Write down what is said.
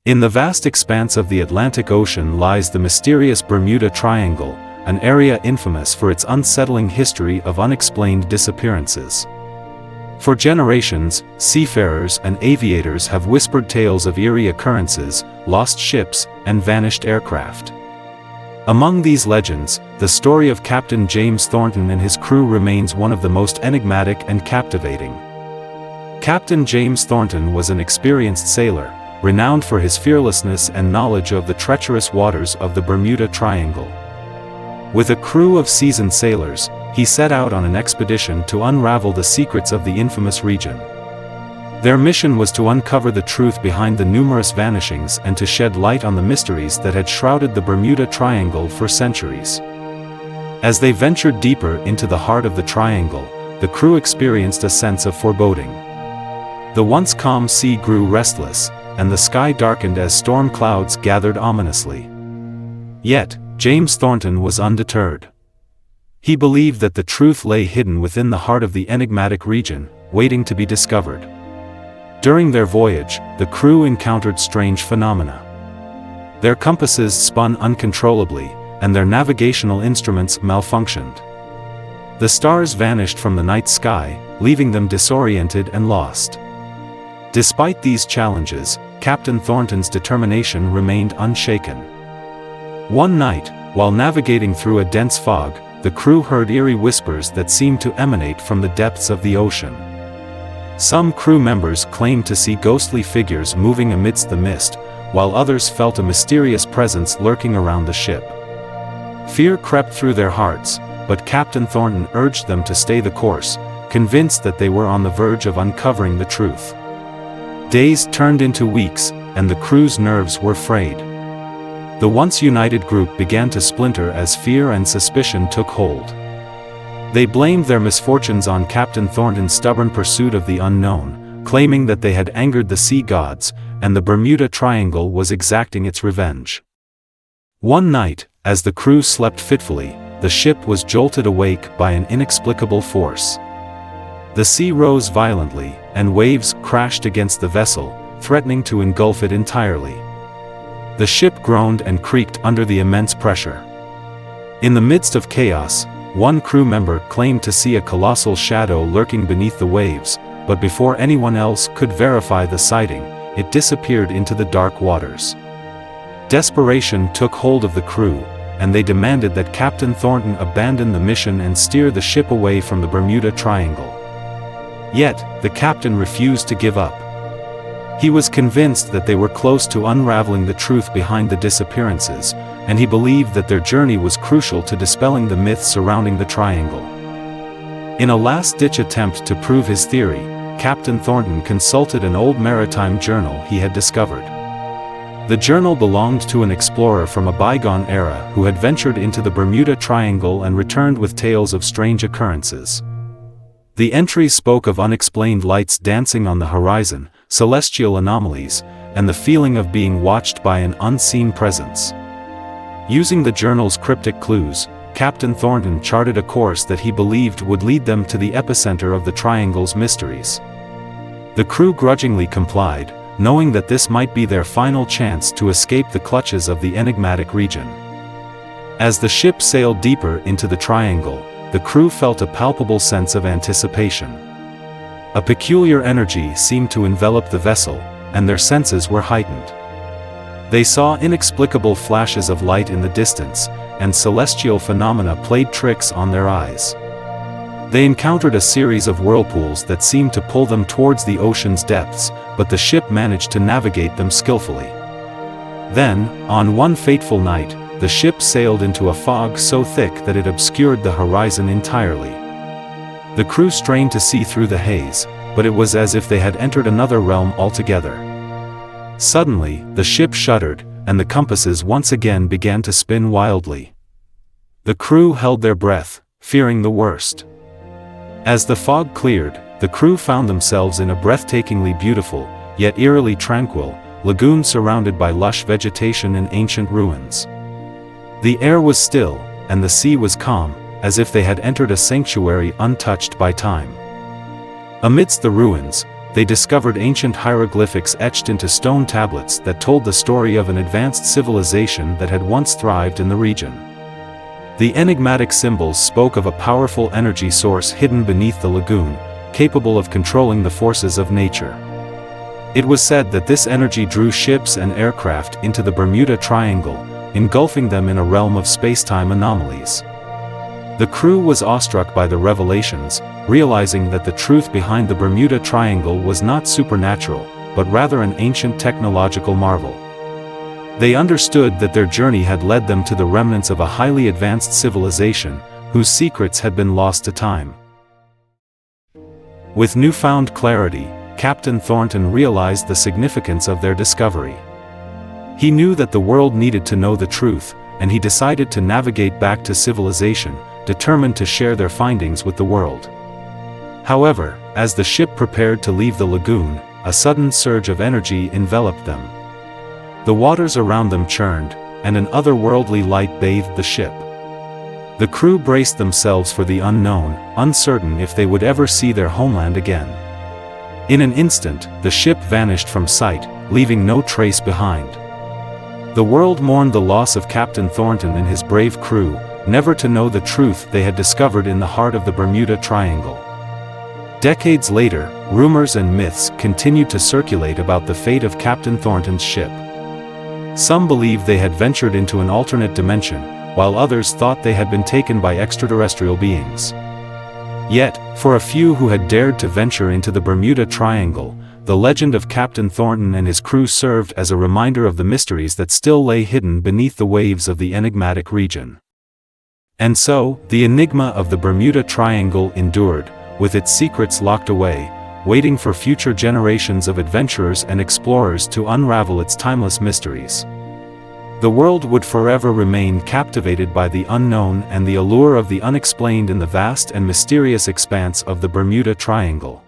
In the vast expanse of the Atlantic Ocean lies the mysterious Bermuda Triangle, an area infamous for its unsettling history of unexplained disappearances. For generations, seafarers and aviators have whispered tales of eerie occurrences, lost ships, and vanished aircraft. Among these legends, the story of Captain James Thornton and his crew remains one of the most enigmatic and captivating. Captain James Thornton was an experienced sailor, renowned for his fearlessness and knowledge of the treacherous waters of the Bermuda Triangle. With a crew of seasoned sailors, he set out on an expedition to unravel the secrets of the infamous region. Their mission was to uncover the truth behind the numerous vanishings and to shed light on the mysteries that had shrouded the Bermuda Triangle for centuries. As they ventured deeper into the heart of the triangle, the crew experienced a sense of foreboding. The once calm sea grew restless, and the sky darkened as storm clouds gathered ominously. Yet, James Thornton was undeterred. He believed that the truth lay hidden within the heart of the enigmatic region, waiting to be discovered. During their voyage, the crew encountered strange phenomena. Their compasses spun uncontrollably, and their navigational instruments malfunctioned. The stars vanished from the night sky, leaving them disoriented and lost. Despite these challenges, Captain Thornton's determination remained unshaken. One night, while navigating through a dense fog, the crew heard eerie whispers that seemed to emanate from the depths of the ocean. Some crew members claimed to see ghostly figures moving amidst the mist, while others felt a mysterious presence lurking around the ship. Fear crept through their hearts, but Captain Thornton urged them to stay the course, convinced that they were on the verge of uncovering the truth. Days turned into weeks, and the crew's nerves were frayed. The once united group began to splinter as fear and suspicion took hold. They blamed their misfortunes on Captain Thornton's stubborn pursuit of the unknown, claiming that they had angered the sea gods, and the Bermuda Triangle was exacting its revenge. One night, as the crew slept fitfully, the ship was jolted awake by an inexplicable force. The sea rose violently, and waves crashed against the vessel, threatening to engulf it entirely. The ship groaned and creaked under the immense pressure. In the midst of chaos, one crew member claimed to see a colossal shadow lurking beneath the waves, but before anyone else could verify the sighting, it disappeared into the dark waters. Desperation took hold of the crew, and they demanded that Captain Thornton abandon the mission and steer the ship away from the Bermuda Triangle. Yet, the captain refused to give up. He was convinced that they were close to unraveling the truth behind the disappearances, and he believed that their journey was crucial to dispelling the myths surrounding the triangle. In a last-ditch attempt to prove his theory, Captain Thornton consulted an old maritime journal he had discovered. The journal belonged to an explorer from a bygone era who had ventured into the Bermuda Triangle and returned with tales of strange occurrences. The entries spoke of unexplained lights dancing on the horizon, celestial anomalies, and the feeling of being watched by an unseen presence. Using the journal's cryptic clues, Captain Thornton charted a course that he believed would lead them to the epicenter of the triangle's mysteries. The crew grudgingly complied, knowing that this might be their final chance to escape the clutches of the enigmatic region. As the ship sailed deeper into the triangle, the crew felt a palpable sense of anticipation. A peculiar energy seemed to envelop the vessel, and their senses were heightened. They saw inexplicable flashes of light in the distance, and celestial phenomena played tricks on their eyes. They encountered a series of whirlpools that seemed to pull them towards the ocean's depths, but the ship managed to navigate them skillfully. Then, on one fateful night, the ship sailed into a fog so thick that it obscured the horizon entirely. The crew strained to see through the haze, but it was as if they had entered another realm altogether. Suddenly, the ship shuddered, and the compasses once again began to spin wildly. The crew held their breath, fearing the worst. As the fog cleared, the crew found themselves in a breathtakingly beautiful, yet eerily tranquil, lagoon surrounded by lush vegetation and ancient ruins. The air was still, and the sea was calm, as if they had entered a sanctuary untouched by time. Amidst the ruins, they discovered ancient hieroglyphics etched into stone tablets that told the story of an advanced civilization that had once thrived in the region. The enigmatic symbols spoke of a powerful energy source hidden beneath the lagoon, capable of controlling the forces of nature. It was said that this energy drew ships and aircraft into the Bermuda Triangle, engulfing them in a realm of space-time anomalies. The crew was awestruck by the revelations, realizing that the truth behind the Bermuda Triangle was not supernatural, but rather an ancient technological marvel. They understood that their journey had led them to the remnants of a highly advanced civilization, whose secrets had been lost to time. With newfound clarity, Captain Thornton realized the significance of their discovery. He knew that the world needed to know the truth, and he decided to navigate back to civilization, determined to share their findings with the world. However, as the ship prepared to leave the lagoon, a sudden surge of energy enveloped them. The waters around them churned, and an otherworldly light bathed the ship. The crew braced themselves for the unknown, uncertain if they would ever see their homeland again. In an instant, the ship vanished from sight, leaving no trace behind. The world mourned the loss of Captain Thornton and his brave crew, never to know the truth they had discovered in the heart of the Bermuda Triangle. Decades later, rumors and myths continued to circulate about the fate of Captain Thornton's ship. Some believed they had ventured into an alternate dimension, while others thought they had been taken by extraterrestrial beings. Yet, for a few who had dared to venture into the Bermuda Triangle, the legend of Captain Thornton and his crew served as a reminder of the mysteries that still lay hidden beneath the waves of the enigmatic region. And so, the enigma of the Bermuda Triangle endured, with its secrets locked away, waiting for future generations of adventurers and explorers to unravel its timeless mysteries. The world would forever remain captivated by the unknown and the allure of the unexplained in the vast and mysterious expanse of the Bermuda Triangle.